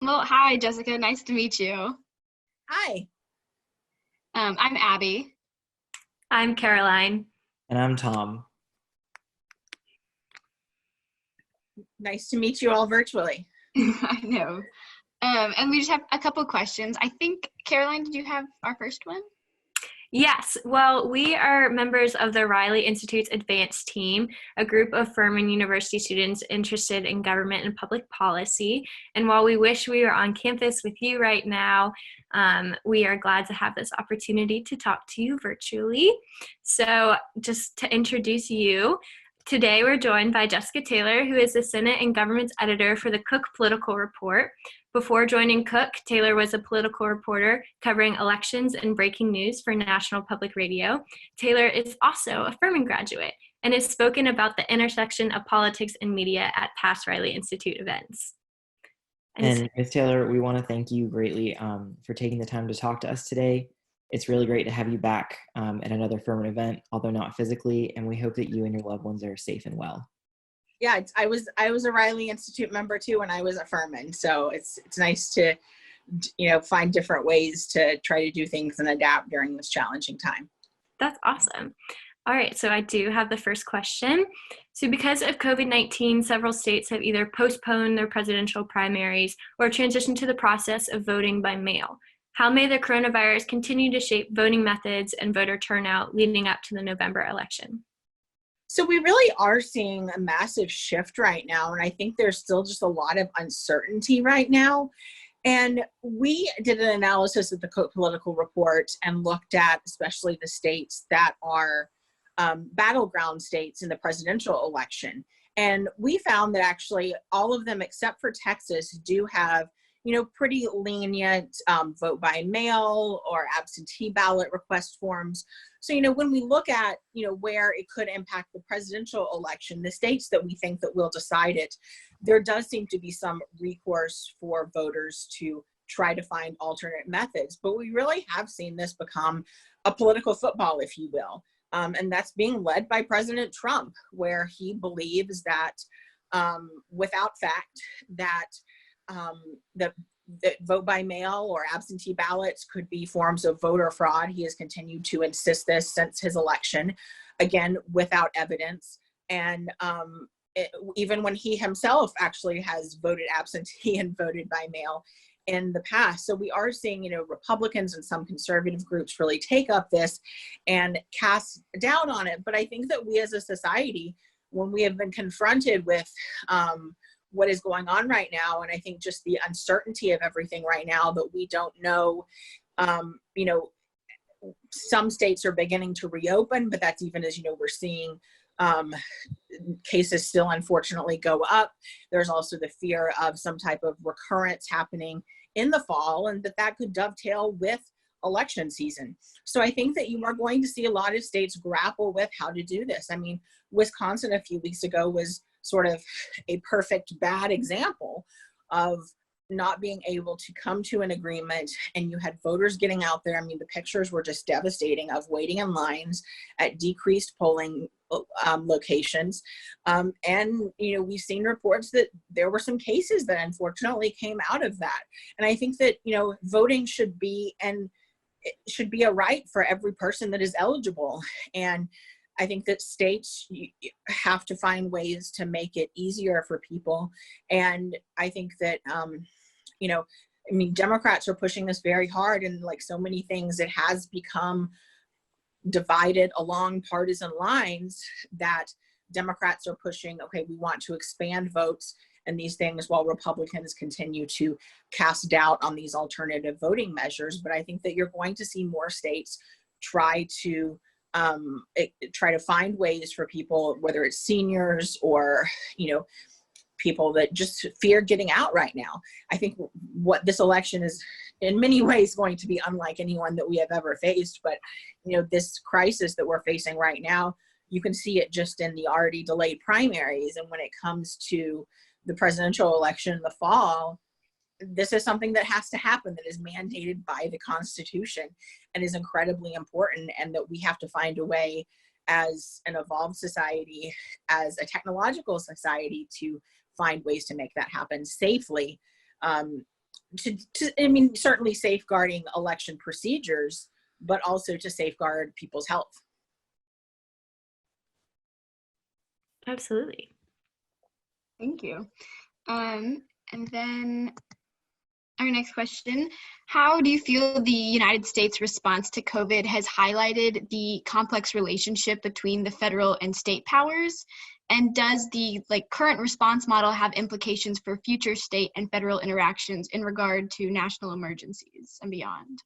Well, hi, Jessica. Nice to meet you. Hi, I'm Abby. I'm Caroline. And I'm Tom. nice to meet you all virtually. I know. And we just have a couple questions. I think, Caroline, did you have our first one? Yes, well, we are members of the Riley Institute's Advanced Team, a group of Furman University students interested in government and public policy. And while we wish we were on campus with you right now, we are glad to have this opportunity to talk to you virtually. So just to introduce you, today we're joined by Jessica Taylor, who is the Senate and Government's editor for the Cook Political Report. Before joining Cook, Taylor was a political reporter covering elections and breaking news for National Public Radio. Taylor is also a Furman graduate and has spoken about the intersection of politics and media at past Riley Institute events. And Ms. Taylor, we want to thank you greatly for taking the time to talk to us today. It's really great to have you back at another Furman event, although not physically, and we hope that you and your loved ones are safe and well. Yeah, I was a Riley Institute member too when I was at Furman, so it's nice to find different ways to try to do things and adapt during this challenging time. That's awesome. All right, so I do have the first question. So because of COVID-19, several states have either postponed their presidential primaries or transitioned to the process of voting by mail. How may the coronavirus continue to shape voting methods and voter turnout leading up to the November election? So we really are seeing a massive shift right now, and I think there's still just a lot of uncertainty right now. And we did an analysis of the Cook Political Report and looked at especially the states that are battleground states in the presidential election. And we found that actually all of them except for Texas do have pretty lenient vote by mail or absentee ballot request forms. So, when we look at, where it could impact the presidential election, the states that we think that will decide it, there does seem to be some recourse for voters to try to find alternate methods. But we really have seen this become a political football, if you will. And that's being led by President Trump, where he believes that without fact that the vote by mail or absentee ballots could be forms of voter fraud. He has continued to insist this since his election, again, without evidence. And even when he himself actually has voted absentee and voted by mail in the past. So we are seeing, Republicans and some conservative groups really take up this and cast down on it. But I think that we as a society, when we have been confronted with what is going on right now, and I think just the uncertainty of everything right now that we don't know, some states are beginning to reopen, but that's even as, we're seeing cases still unfortunately go up. There's also the fear of some type of recurrence happening in the fall, and that could dovetail with election season. So I think that you are going to see a lot of states grapple with how to do this. I mean, Wisconsin a few weeks ago was sort of a perfect bad example of not being able to come to an agreement, and you had voters getting out there. I mean, the pictures were just devastating of waiting in lines at decreased polling locations. And, we've seen reports that there were some cases that unfortunately came out of that. And I think that, voting should be, and it should be a right for every person that is eligible. And I think that states have to find ways to make it easier for people. And I think that, Democrats are pushing this very hard, and like so many things, it has become divided along partisan lines that Democrats are pushing, okay, we want to expand votes and these things, while Republicans continue to cast doubt on these alternative voting measures. But I think that you're going to see more states try to find ways for people, whether it's seniors or, people that just fear getting out right now. I think what this election is in many ways going to be unlike anyone that we have ever faced. But, this crisis that we're facing right now, you can see it just in the already delayed primaries. And when it comes to the presidential election in the fall, this is something that has to happen, that is mandated by the Constitution and is incredibly important, and that we have to find a way as an evolved society, as a technological society, to find ways to make that happen safely. I mean, certainly safeguarding election procedures, but also to safeguard people's health. Absolutely. Thank you. And then our next question, how do you feel the United States response to COVID has highlighted the complex relationship between the federal and state powers? And does the current response model have implications for future state and federal interactions in regard to national emergencies and beyond?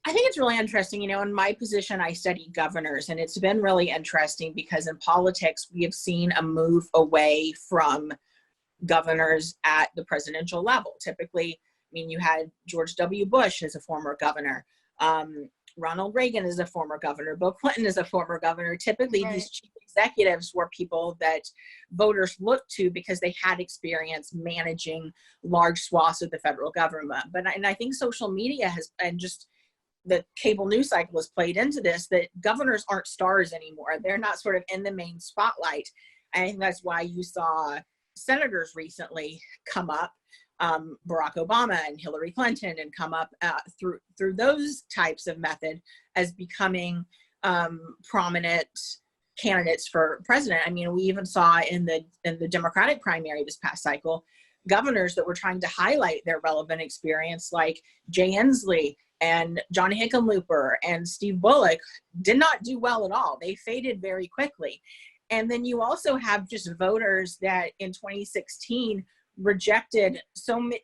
I think it's really interesting. You know, in my position, I study governors, and it's been really interesting because in politics, we have seen a move away from governors at the presidential level. Typically, I mean, you had George W. Bush as a former governor. Ronald Reagan is a former governor. Bill Clinton is a former governor. Typically, Right. these chief executives were people that voters looked to because they had experience managing large swaths of the federal government. And I think social media and just the cable news cycle has played into this, that governors aren't stars anymore. They're not sort of in the main spotlight. I think that's why you saw senators recently come up, Barack Obama and Hillary Clinton, and come up through those types of method as becoming prominent candidates for president. I mean, we even saw in the Democratic primary this past cycle, governors that were trying to highlight their relevant experience, like Jay Inslee and John Hickenlooper and Steve Bullock, did not do well at all. They faded very quickly. And then you also have just voters that in 2016 rejected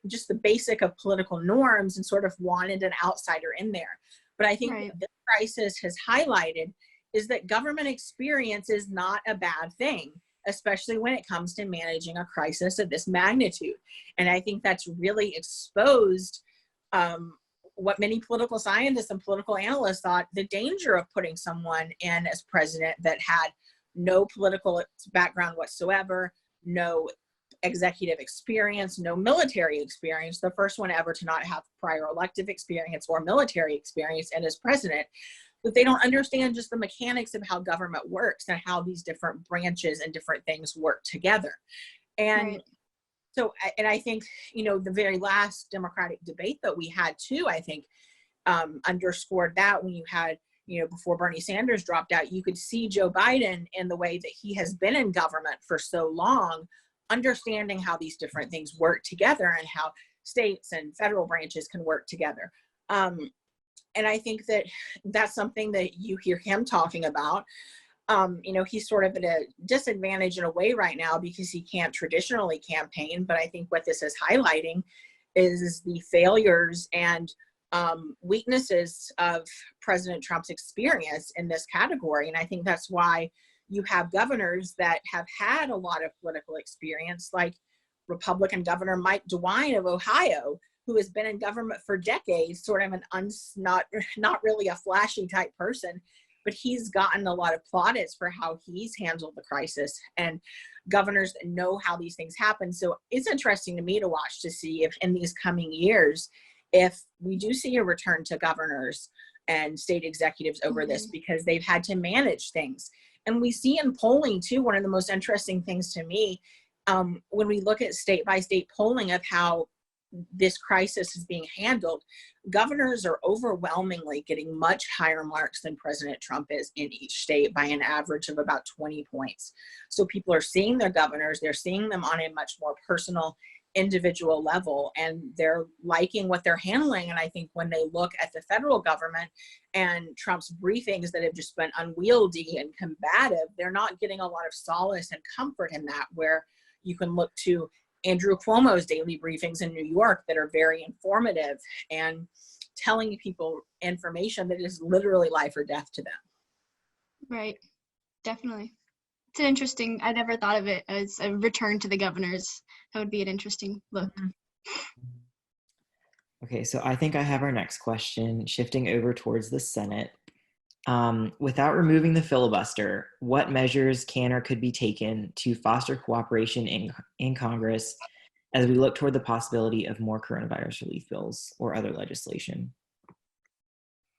just the basic of political norms and sort of wanted an outsider in there. But I think Right. what this crisis has highlighted is that government experience is not a bad thing, especially when it comes to managing a crisis of this magnitude. And I think that's really exposed what many political scientists and political analysts thought, the danger of putting someone in as president that had no political background whatsoever, no executive experience, no military experience, the first one ever to not have prior elective experience or military experience, and as president, that they don't understand just the mechanics of how government works and how these different branches and different things work together. And Right. so, and I think, you know, the very last Democratic debate that we had too, I think underscored that when you had, you know, before Bernie Sanders dropped out, you could see Joe Biden in the way that he has been in government for so long, understanding how these different things work together and how states and federal branches can work together. And I think that that's something that you hear him talking about. You know, he's sort of at a disadvantage in a way right now because he can't traditionally campaign. But I think what this is highlighting is the failures and weaknesses of President Trump's experience in this category. And I think that's why you have governors that have had a lot of political experience, like Republican Governor Mike DeWine of Ohio, who has been in government for decades, sort of not really a flashy type person, but he's gotten a lot of plaudits for how he's handled the crisis, and governors that know how these things happen. So it's interesting to me to watch to see if in these coming years, if we do see a return to governors and state executives over this, because they've had to manage things. And we see in polling too, one of the most interesting things to me, when we look at state by state polling of how this crisis is being handled, governors are overwhelmingly getting much higher marks than President Trump is in each state by an average of about 20 points. So people are seeing their governors, they're seeing them on a much more personal, individual level, and they're liking what they're handling. And I think when they look at the federal government and Trump's briefings that have just been unwieldy and combative, they're not getting a lot of solace and comfort in that, where you can look to Andrew Cuomo's daily briefings in New York that are very informative and telling people information that is literally life or death to them. Right. Definitely. It's an interesting, I never thought of it as a return to the governors. That would be an interesting look. Okay, so I think I have our next question, shifting over towards the Senate. Without removing the filibuster, what measures can or could be taken to foster cooperation in Congress as we look toward the possibility of more coronavirus relief bills or other legislation?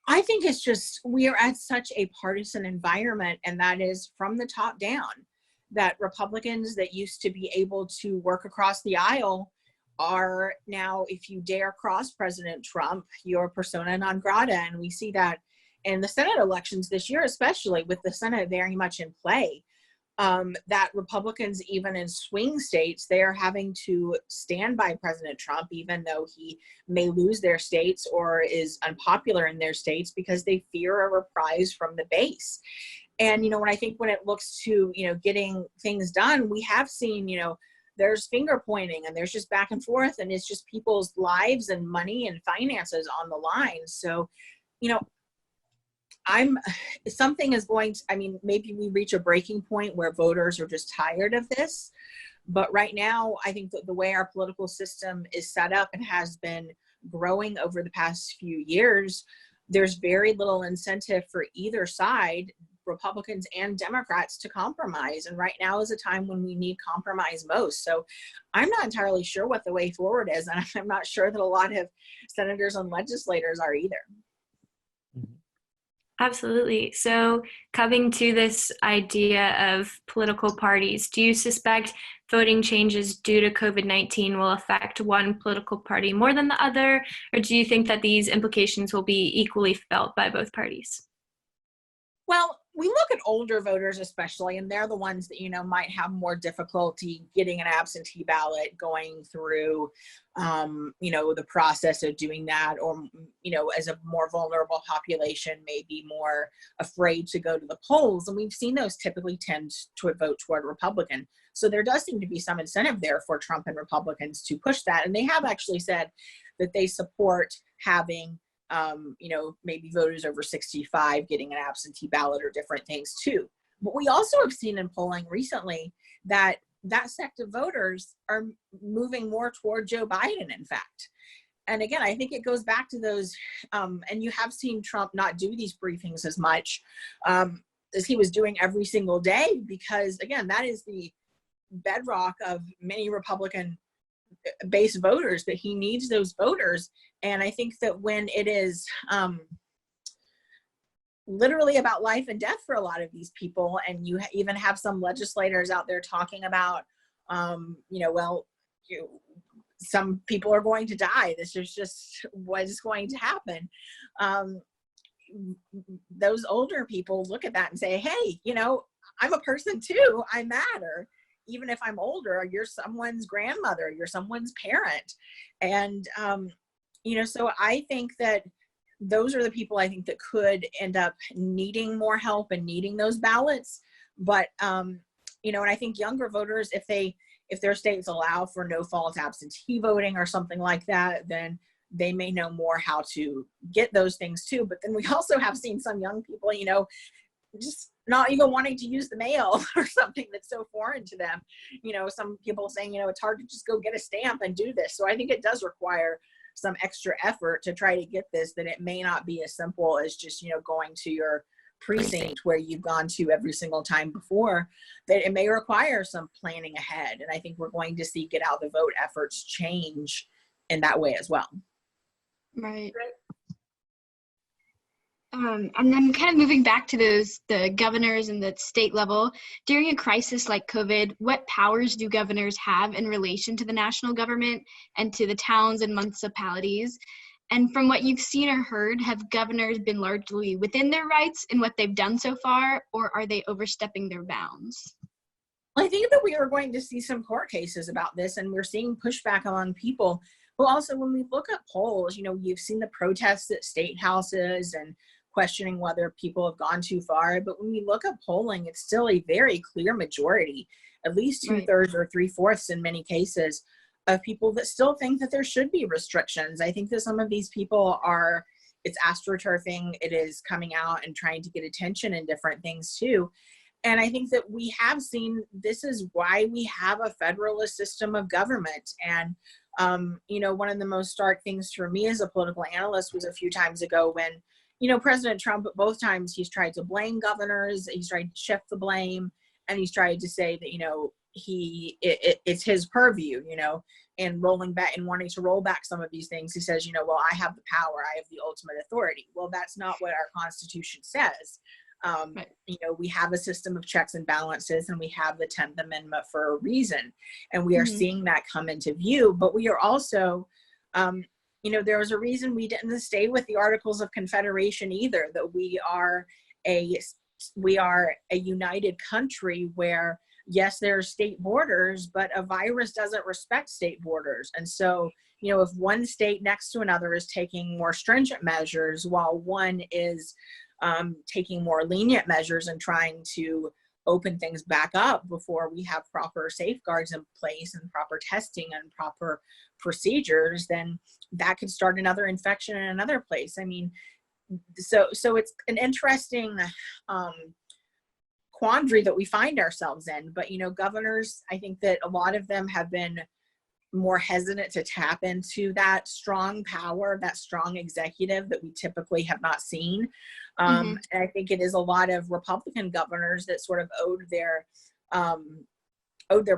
I think it's just, we are at such a partisan environment, and that is from the top down, that Republicans that used to be able to work across the aisle are now, if you dare cross President Trump, you're persona non grata. And we see that in the Senate elections this year, especially with the Senate very much in play, that Republicans, even in swing states, they are having to stand by President Trump, even though he may lose their states or is unpopular in their states, because they fear a reprise from the base. And, when I think when it looks to, getting things done, we have seen, there's finger pointing and there's just back and forth, and it's just people's lives and money and finances on the line. So, something is going to, maybe we reach a breaking point where voters are just tired of this. But right now, I think that the way our political system is set up and has been growing over the past few years, there's very little incentive for either side, Republicans and Democrats, to compromise. And right now is a time when we need compromise most. So I'm not entirely sure what the way forward is. And I'm not sure that a lot of senators and legislators are either. Absolutely. So coming to this idea of political parties, do you suspect voting changes due to COVID-19 will affect one political party more than the other? Or do you think that these implications will be equally felt by both parties? Well, we look at older voters especially, and they're the ones that, might have more difficulty getting an absentee ballot, going through, the process of doing that, or, as a more vulnerable population, may be more afraid to go to the polls. And we've seen those typically tend to vote toward Republican. So there does seem to be some incentive there for Trump and Republicans to push that. And they have actually said that they support having maybe voters over 65 getting an absentee ballot or different things too. But we also have seen in polling recently that sect of voters are moving more toward Joe Biden, in fact. And again, I think it goes back to those, and you have seen Trump not do these briefings as much as he was doing every single day, because again, that is the bedrock of many Republican base voters, that he needs those voters. And I think that when it is literally about life and death for a lot of these people, and you even have some legislators out there talking about, some people are going to die. This is just what is going to happen. Those older people look at that and say, hey, I'm a person too. I matter. Even if I'm older, you're someone's grandmother, you're someone's parent. And, so I think that those are the people I think that could end up needing more help and needing those ballots. But, and I think younger voters, if their states allow for no fault absentee voting or something like that, then they may know more how to get those things too. But then we also have seen some young people, just not even wanting to use the mail or something that's so foreign to them. Some people saying, it's hard to just go get a stamp and do this. So I think it does require some extra effort to try to get this, that it may not be as simple as just, going to your precinct where you've gone to every single time before, that it may require some planning ahead. And I think we're going to see get out the vote efforts change in that way as well. Right. And then kind of moving back to the governors and the state level, during a crisis like COVID, what powers do governors have in relation to the national government and to the towns and municipalities? And from what you've seen or heard, have governors been largely within their rights in what they've done so far, or are they overstepping their bounds? I think that we are going to see some court cases about this, and we're seeing pushback among people. But also, when we look at polls, you've seen the protests at state houses and questioning whether people have gone too far. But when we look at polling, it's still a very clear majority, at least 2/3 or 3/4 in many cases, of people that still think that there should be restrictions. I think that some of these people it's astroturfing, it is coming out and trying to get attention and different things too. And I think that we have seen, this is why we have a federalist system of government. And, one of the most stark things for me as a political analyst was a few times ago when, President Trump, at both times, he's tried to blame governors, he's tried to shift the blame, and he's tried to say that, it's his purview, and rolling back and wanting to roll back some of these things. He says, well, I have the power, I have the ultimate authority. Well, that's not what our Constitution says. Right. You know, we have a system of checks and balances, and we have the 10th Amendment for a reason. And we are seeing that come into view, but we are also, you know, there was a reason we didn't stay with the Articles of Confederation either, that we are a united country where, yes, there are state borders, but a virus doesn't respect state borders. And so, you know, if one state next to another is taking more stringent measures while one is taking more lenient measures and trying to open things back up before we have proper safeguards in place and proper testing and proper procedures, then that could start another infection in another place. I mean, so it's an interesting quandary that we find ourselves in. But, you know, governors, I think that a lot of them have been more hesitant to tap into that strong power, that strong executive that we typically have not seen. And I think it is a lot of Republican governors that sort of owed their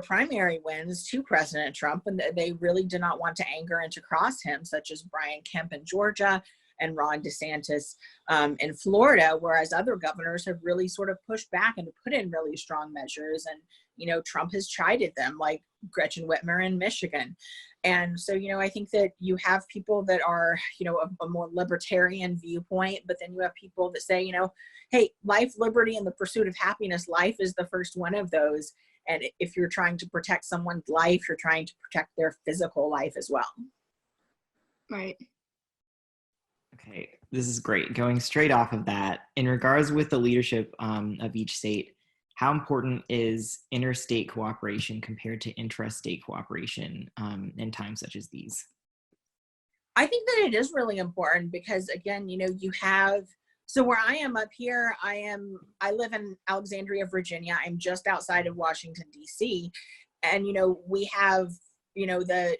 primary wins to President Trump, and they really did not want to anger and to cross him, such as Brian Kemp in Georgia and Ron DeSantis in Florida, whereas other governors have really sort of pushed back and put in really strong measures. And, you know, Trump has chided them, like Gretchen Whitmer in Michigan. And so, you know, I think that you have people that are, you know, a more libertarian viewpoint, but then you have people that say, you know, hey, life, liberty, and the pursuit of happiness, life is the first one of those. And if you're trying to protect someone's life, you're trying to protect their physical life as well. Right. Okay, this is great. Going straight off of that, in regards with the leadership of each state, how important is interstate cooperation compared to intrastate cooperation in times such as these? I think that it is really important because, again, you know, you have, so where I am up here, I live in Alexandria, Virginia. I'm just outside of Washington, D.C. And, you know, we have, you know, the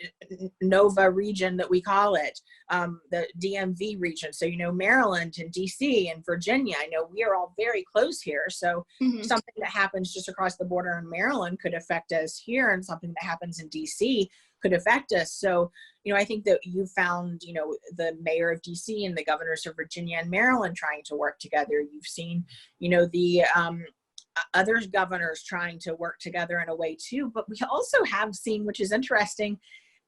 NOVA region that we call it, the DMV region. So, you know, Maryland and DC and Virginia, I know we are all very close here. So something that happens just across the border in Maryland could affect us here, and something that happens in DC could affect us. So, you know, I think that you found, you know, the mayor of DC and the governors of Virginia and Maryland trying to work together. You've seen, you know, the other governors trying to work together in a way too. But we also have seen, which is interesting,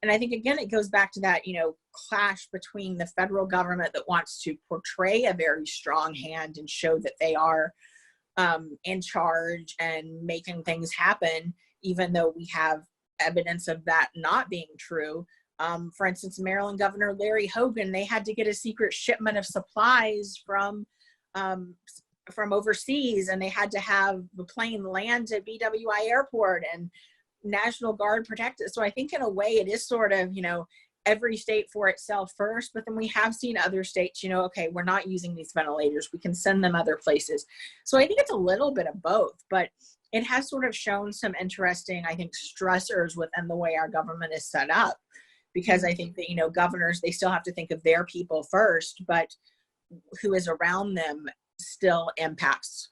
and I think, again, it goes back to that, you know, clash between the federal government that wants to portray a very strong hand and show that they are in charge and making things happen, even though we have evidence of that not being true. For instance, Maryland Governor Larry Hogan, they had to get a secret shipment of supplies from overseas, and they had to have the plane land at BWI Airport and National Guard protect it. So I think in a way it is sort of, you know, every state for itself first, but then we have seen other states, you know, okay, we're not using these ventilators, we can send them other places. So I think it's a little bit of both, but it has sort of shown some interesting, I think, stressors within the way our government is set up, because I think that, you know, governors, they still have to think of their people first, but who is around them still impacts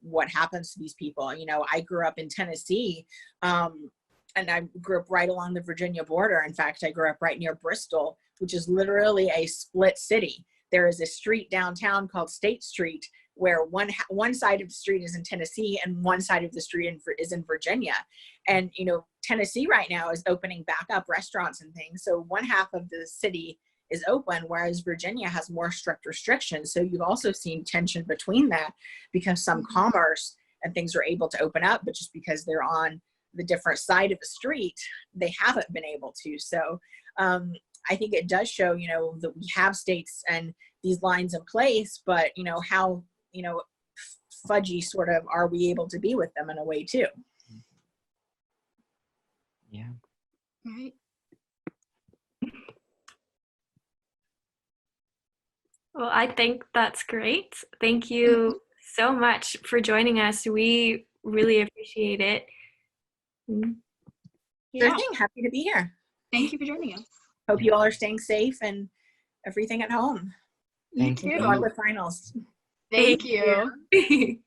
what happens to these people. You know, I grew up in Tennessee, and I grew up right along the Virginia border. In fact, I grew up right near Bristol, which is literally a split city. There is a street downtown called State Street, where one side of the street is in Tennessee and one side of the street is in Virginia. And, you know, Tennessee right now is opening back up restaurants and things. So one half of the city is open, whereas Virginia has more strict restrictions. So you've also seen tension between that, because some commerce and things are able to open up, but just because they're on the different side of the street, they haven't been able to. So I think it does show, you know, that we have states and these lines in place, but, you know, how, you know, fudgy sort of are we able to be with them in a way too. Yeah. Right. Well, I think that's great. Thank you so much for joining us. We really appreciate it. Sure thing. Happy to be here. Thank you for joining us. Hope you all are staying safe and everything at home. Thank you. Good luck with finals. Thank you.